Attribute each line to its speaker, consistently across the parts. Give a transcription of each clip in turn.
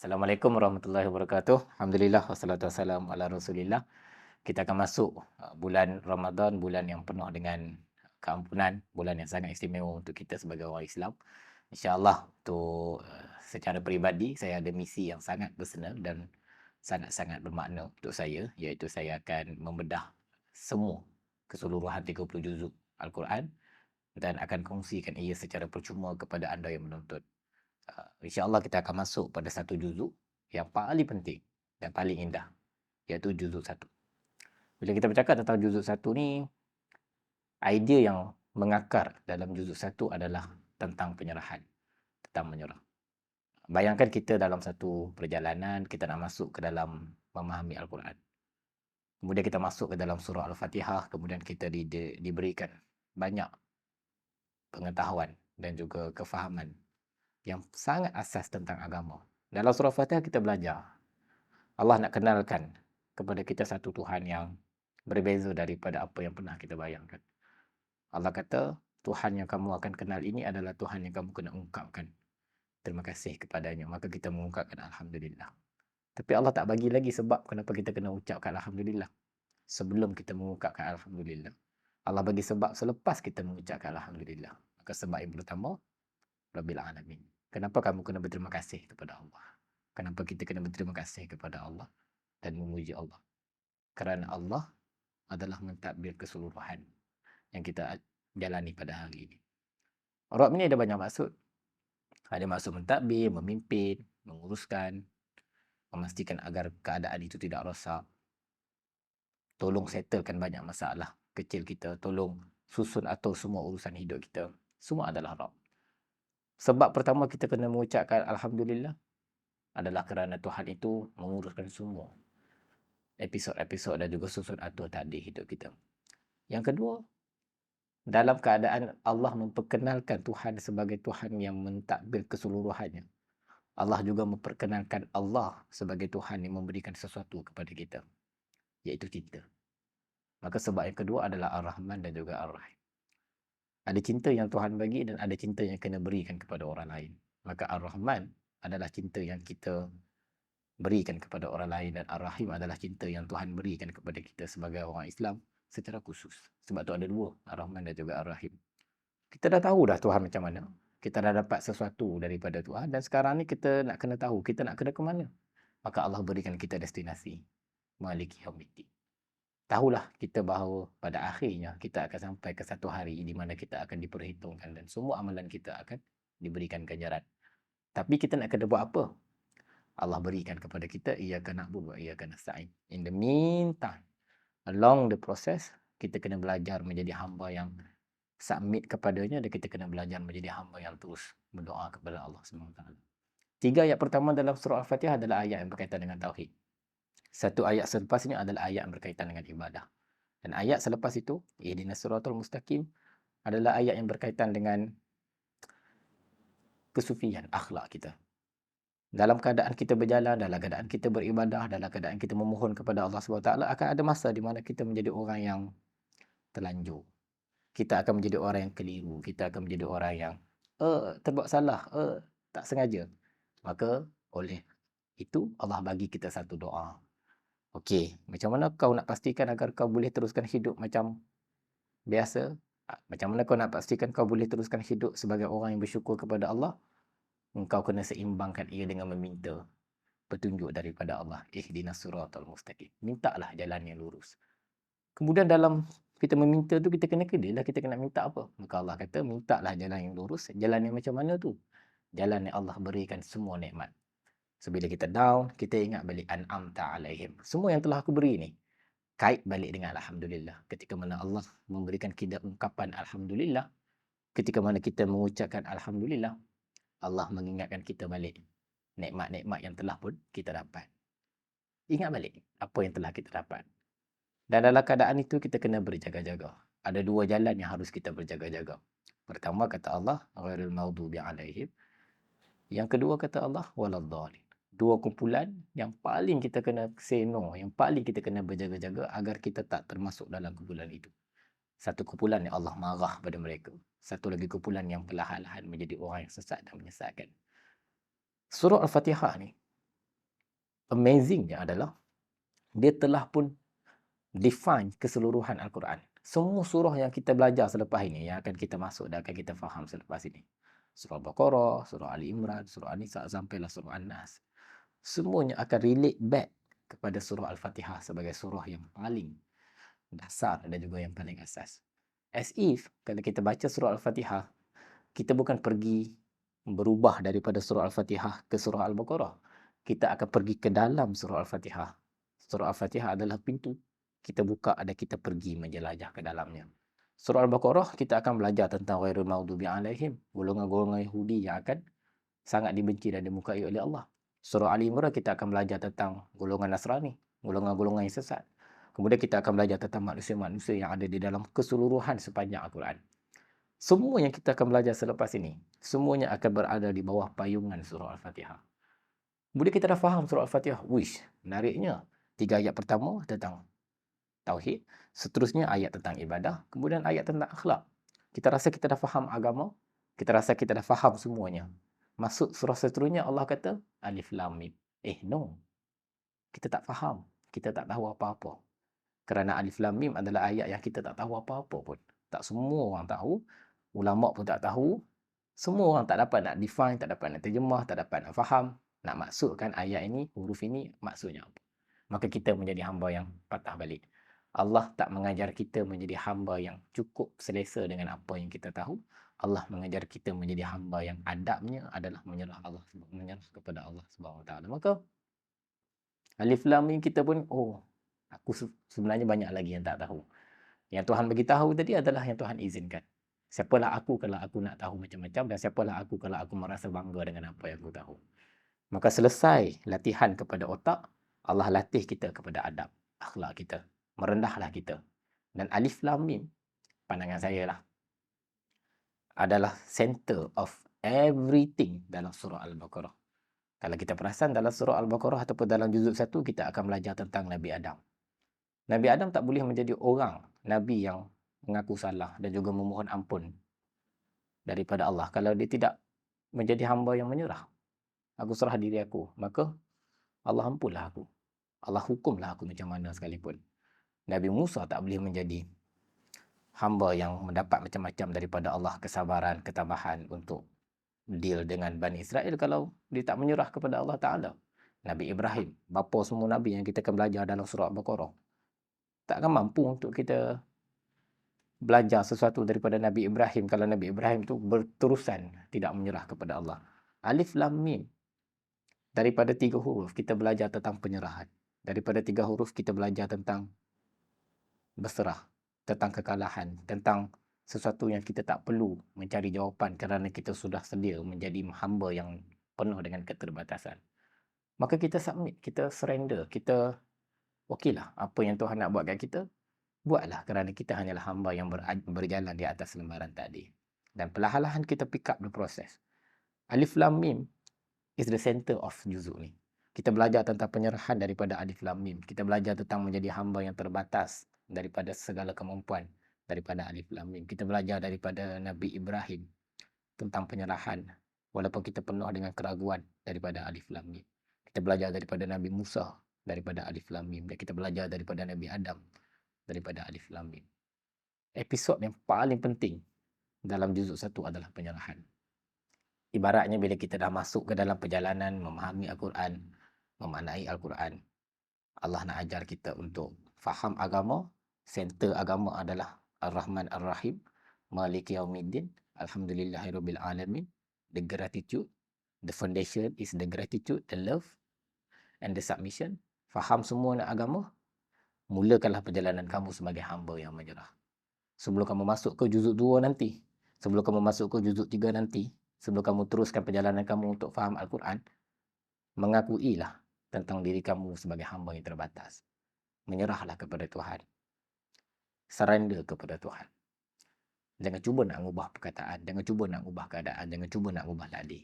Speaker 1: Assalamualaikum warahmatullahi wabarakatuh. Alhamdulillah wassalatu wassalamu ala Rasulillah. Kita akan masuk bulan Ramadan, bulan yang penuh dengan keampunan, bulan yang sangat istimewa untuk kita sebagai orang Islam. InsyaAllah untuk secara peribadi saya ada misi yang sangat personal dan sangat-sangat bermakna untuk saya, iaitu saya akan membedah semua keseluruhan 30 juzuk Al-Quran dan akan kongsikan ia secara percuma kepada anda yang menonton. InsyaAllah kita akan masuk pada satu juzuk yang paling penting dan paling indah, iaitu juzuk satu. Bila kita bercakap tentang juzuk satu ni, idea yang mengakar dalam juzuk satu adalah tentang penyerahan, tentang menyerah. Bayangkan kita dalam satu perjalanan, kita nak masuk ke dalam memahami Al-Quran. Kemudian kita masuk ke dalam surah Al-Fatihah, kemudian kita diberikan banyak pengetahuan dan juga kefahaman yang sangat asas tentang agama. Dalam surah Al-Fatihah kita belajar Allah nak kenalkan kepada kita satu Tuhan yang berbeza daripada apa yang pernah kita bayangkan. Allah kata, Tuhan yang kamu akan kenal ini adalah Tuhan yang kamu kena ungkapkan terima kasih kepadanya. Maka kita mengungkapkan Alhamdulillah. Tapi Allah tak bagi lagi sebab kenapa kita kena ucapkan Alhamdulillah sebelum kita mengungkapkan Alhamdulillah. Allah bagi sebab selepas kita mengucapkan Alhamdulillah. Maka sebab yang pertama, Rabbil Alamin. Kenapa kamu kena berterima kasih kepada Allah? Kenapa kita kena berterima kasih kepada Allah dan memuji Allah? Kerana Allah adalah mentadbir keseluruhan yang kita jalani pada hari ini. Rabb ni ada banyak maksud. Ada maksud mentadbir, memimpin, menguruskan, memastikan agar keadaan itu tidak rosak. Tolong settlekan banyak masalah kecil kita. Tolong susun atur semua urusan hidup kita. Semua adalah Rabb. Sebab pertama kita kena mengucapkan Alhamdulillah adalah kerana Tuhan itu menguruskan semua episod-episod dan juga susun atur takdir hidup kita. Yang kedua, dalam keadaan Allah memperkenalkan Tuhan sebagai Tuhan yang mentadbir keseluruhannya, Allah juga memperkenalkan Allah sebagai Tuhan yang memberikan sesuatu kepada kita, iaitu cinta. Maka sebab yang kedua adalah Ar-Rahman dan juga Ar-Rahim. Ada cinta yang Tuhan bagi dan ada cinta yang kena berikan kepada orang lain. Maka Ar-Rahman adalah cinta yang kita berikan kepada orang lain dan Ar-Rahim adalah cinta yang Tuhan berikan kepada kita sebagai orang Islam secara khusus. Sebab tu ada dua, Ar-Rahman dan juga Ar-Rahim. Kita dah tahu dah Tuhan macam mana. Kita dah dapat sesuatu daripada Tuhan dan sekarang ni kita nak kena tahu, kita nak kena ke mana. Maka Allah berikan kita destinasi. Maliki Yaumiddin. Tahulah kita bahawa pada akhirnya kita akan sampai ke satu hari di mana kita akan diperhitungkan dan semua amalan kita akan diberikan ganjaran. Tapi kita nak kena buat apa? Allah berikan kepada kita iyyaka na'budu wa iyyaka nasta'in. In the meantime, along the process, kita kena belajar menjadi hamba yang submit kepadanya dan kita kena belajar menjadi hamba yang terus berdoa kepada Allah SWT. 3 ayat pertama dalam surah Al-Fatihah adalah ayat yang berkaitan dengan tauhid. Satu ayat selepas ini adalah ayat yang berkaitan dengan ibadah. Dan ayat selepas itu, ihdinas siratal mustaqim, adalah ayat yang berkaitan dengan kesufian, akhlak kita. Dalam keadaan kita berjalan, dalam keadaan kita beribadah, dalam keadaan kita memohon kepada Allah SWT, akan ada masa di mana kita menjadi orang yang terlanjur. Kita akan menjadi orang yang keliru. Kita akan menjadi orang yang terbuat salah, tak sengaja. Maka oleh itu Allah bagi kita satu doa. Okey, macam mana kau nak pastikan agar kau boleh teruskan hidup macam biasa? Macam mana kau nak pastikan kau boleh teruskan hidup sebagai orang yang bersyukur kepada Allah? Engkau kena seimbangkan ia dengan meminta petunjuk daripada Allah. Ihdinas siratal mustaqim. Mintalah jalan yang lurus. Kemudian dalam kita meminta tu kita kena kena kita kena minta apa? Maka Allah kata mintalah jalan yang lurus. Jalan yang macam mana tu? Jalan yang Allah berikan semua nikmat. So bila kita down, kita ingat balik an'amta alaihim. Semua yang telah aku beri ni. Kait balik dengan Alhamdulillah. Ketika mana Allah memberikan kita ungkapan Alhamdulillah. Ketika mana kita mengucapkan Alhamdulillah. Allah mengingatkan kita balik. Nikmat-nikmat yang telah pun kita dapat. Ingat balik apa yang telah kita dapat. Dan dalam keadaan itu kita kena berjaga-jaga. Ada 2 jalan yang harus kita berjaga-jaga. Pertama kata Allah, ghairil maghdubi alaihim. Yang kedua kata Allah, waladhdallin. 2 kumpulan yang paling kita kena say no, yang paling kita kena berjaga-jaga agar kita tak termasuk dalam kumpulan itu. Satu kumpulan yang Allah marah pada mereka. Satu lagi kumpulan yang perlahan-lahan menjadi orang yang sesat dan menyesatkan. Surah Al-Fatihah ni amazingnya adalah dia telah pun define keseluruhan Al-Quran. Semua surah yang kita belajar selepas ini, yang akan kita masuk dan akan kita faham selepas ini. Surah Al-Baqarah, surah Ali Imran, surah An-Nisa sampailah surah An-Nas. Semuanya akan relate back kepada surah Al-Fatihah sebagai surah yang paling dasar dan juga yang paling asas. As if, kalau kita baca surah Al-Fatihah, kita bukan pergi berubah daripada surah Al-Fatihah ke surah Al-Baqarah. Kita akan pergi ke dalam surah Al-Fatihah. Surah Al-Fatihah adalah pintu. Kita buka dan kita pergi menjelajah ke dalamnya. Surah Al-Baqarah, kita akan belajar tentang ghairul maghdubi alaihim, golongan-golongan Yahudi yang akan sangat dibenci dan dimurkai oleh Allah. Surah Ali Imran, kita akan belajar tentang golongan Nasrani, golongan-golongan yang sesat. Kemudian kita akan belajar tentang manusia-manusia yang ada di dalam keseluruhan sepanjang Al-Quran. Semua yang kita akan belajar selepas ini, semuanya akan berada di bawah payungan surah Al-Fatihah. Kemudian kita dah faham surah Al-Fatihah. Wish, menariknya. 3 ayat pertama tentang tauhid, seterusnya ayat tentang ibadah, kemudian ayat tentang akhlak. Kita rasa kita dah faham agama, kita rasa kita dah faham semuanya. Masuk surah seterusnya Allah kata Alif Lam Mim. No. Kita tak faham, kita tak tahu apa-apa. Kerana Alif Lam Mim adalah ayat yang kita tak tahu apa-apa pun. Tak semua orang tahu, ulama pun tak tahu, semua orang tak dapat nak define, tak dapat nak terjemah, tak dapat nak faham, nak maksudkan ayat ini, huruf ini maksudnya apa. Maka kita menjadi hamba yang patah balik. Allah tak mengajar kita menjadi hamba yang cukup selesa dengan apa yang kita tahu. Allah mengajar kita menjadi hamba yang adabnya adalah menyerah kepada Allah Subhanahu Wa Taala. Maka Alif Lam Mim kita pun, aku sebenarnya banyak lagi yang tak tahu. Yang Tuhan bagi tahu tadi adalah yang Tuhan izinkan. Siapalah aku kalau aku nak tahu macam-macam, dan siapalah aku kalau aku merasa bangga dengan apa yang aku tahu. Maka selesai latihan kepada otak, Allah latih kita kepada adab, akhlak kita. Merendahlah kita. Dan Alif Lam Mim, pandangan saya lah, adalah center of everything dalam surah Al-Baqarah. Kalau kita perasan dalam surah Al-Baqarah ataupun dalam juzuk 1, kita akan belajar tentang Nabi Adam. Nabi Adam tak boleh menjadi orang, Nabi yang mengaku salah dan juga memohon ampun daripada Allah kalau dia tidak menjadi hamba yang menyerah. Aku serah diri aku, maka Allah ampunlah aku. Allah hukumlah aku macam mana sekalipun. Nabi Musa tak boleh menjadi hamba yang mendapat macam-macam daripada Allah, kesabaran, ketabahan untuk deal dengan Bani Israel kalau dia tak menyerah kepada Allah Ta'ala. Nabi Ibrahim, bapa semua Nabi yang kita akan belajar dalam surah Al-Baqarah, takkan mampu untuk kita belajar sesuatu daripada Nabi Ibrahim kalau Nabi Ibrahim tu berterusan tidak menyerah kepada Allah. Alif Lam Mim, daripada 3 huruf kita belajar tentang penyerahan. Daripada 3 huruf kita belajar tentang berserah, tentang kekalahan, tentang sesuatu yang kita tak perlu mencari jawapan kerana kita sudah sedia menjadi hamba yang penuh dengan keterbatasan. Maka kita submit, kita surrender, kita okeylah apa yang Tuhan nak buat kat kita, buatlah kerana kita hanyalah hamba yang berjalan di atas lembaran tadi. Dan perlahan-lahan kita pick up the process. Alif Lam Mim is the center of juzuk ni. Kita belajar tentang penyerahan daripada Alif Lam Mim. Kita belajar tentang menjadi hamba yang terbatas daripada segala kemampuan daripada Alif Lam Mim. Kita belajar daripada Nabi Ibrahim tentang penyerahan walaupun kita penuh dengan keraguan daripada Alif Lam Mim. Kita belajar daripada Nabi Musa daripada Alif Lam Mim, dan kita belajar daripada Nabi Adam daripada Alif Lam Mim. Episod yang paling penting dalam juzuk 1 adalah penyerahan. Ibaratnya bila kita dah masuk ke dalam perjalanan memahami Al-Quran, memaknai Al-Quran, Allah nak ajar kita untuk faham agama. Center agama adalah Ar-Rahman Ar-Rahim, Maliki Yaumiddin, Alhamdulillahirabbil alamin. The gratitude, the foundation is the gratitude, the love and the submission. Faham semua nak agama, mulakanlah perjalanan kamu sebagai hamba yang menyerah. Sebelum kamu masuk ke juzuk 2 nanti, sebelum kamu masuk ke juzuk 3 nanti, sebelum kamu teruskan perjalanan kamu untuk faham Al-Quran, mengakuilah tentang diri kamu sebagai hamba yang terbatas. Menyerahlah kepada Tuhan. Surrender kepada Tuhan. Jangan cuba nak ubah perkataan, jangan cuba nak ubah keadaan, jangan cuba nak ubah tadi.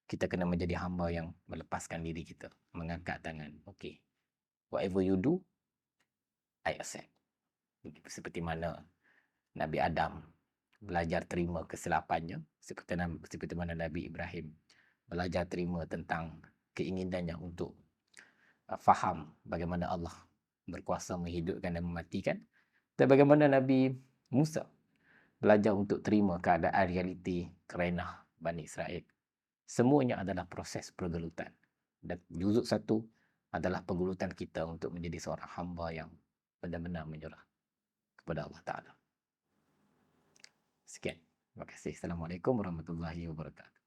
Speaker 1: Kita kena menjadi hamba yang melepaskan diri kita, mengangkat tangan. Okay, whatever you do, I accept. Seperti mana Nabi Adam belajar terima kesilapannya, seperti mana Nabi Ibrahim belajar terima tentang keinginannya untuk faham bagaimana Allah berkuasa menghidupkan dan mematikan, dan bagaimana Nabi Musa belajar untuk terima keadaan realiti kerenah Bani Israel. Semuanya adalah proses pergelutan. Dan juzuk 1 adalah pergelutan kita untuk menjadi seorang hamba yang benar-benar menyerah kepada Allah Ta'ala. Sekian. Terima kasih. Assalamualaikum warahmatullahi wabarakatuh.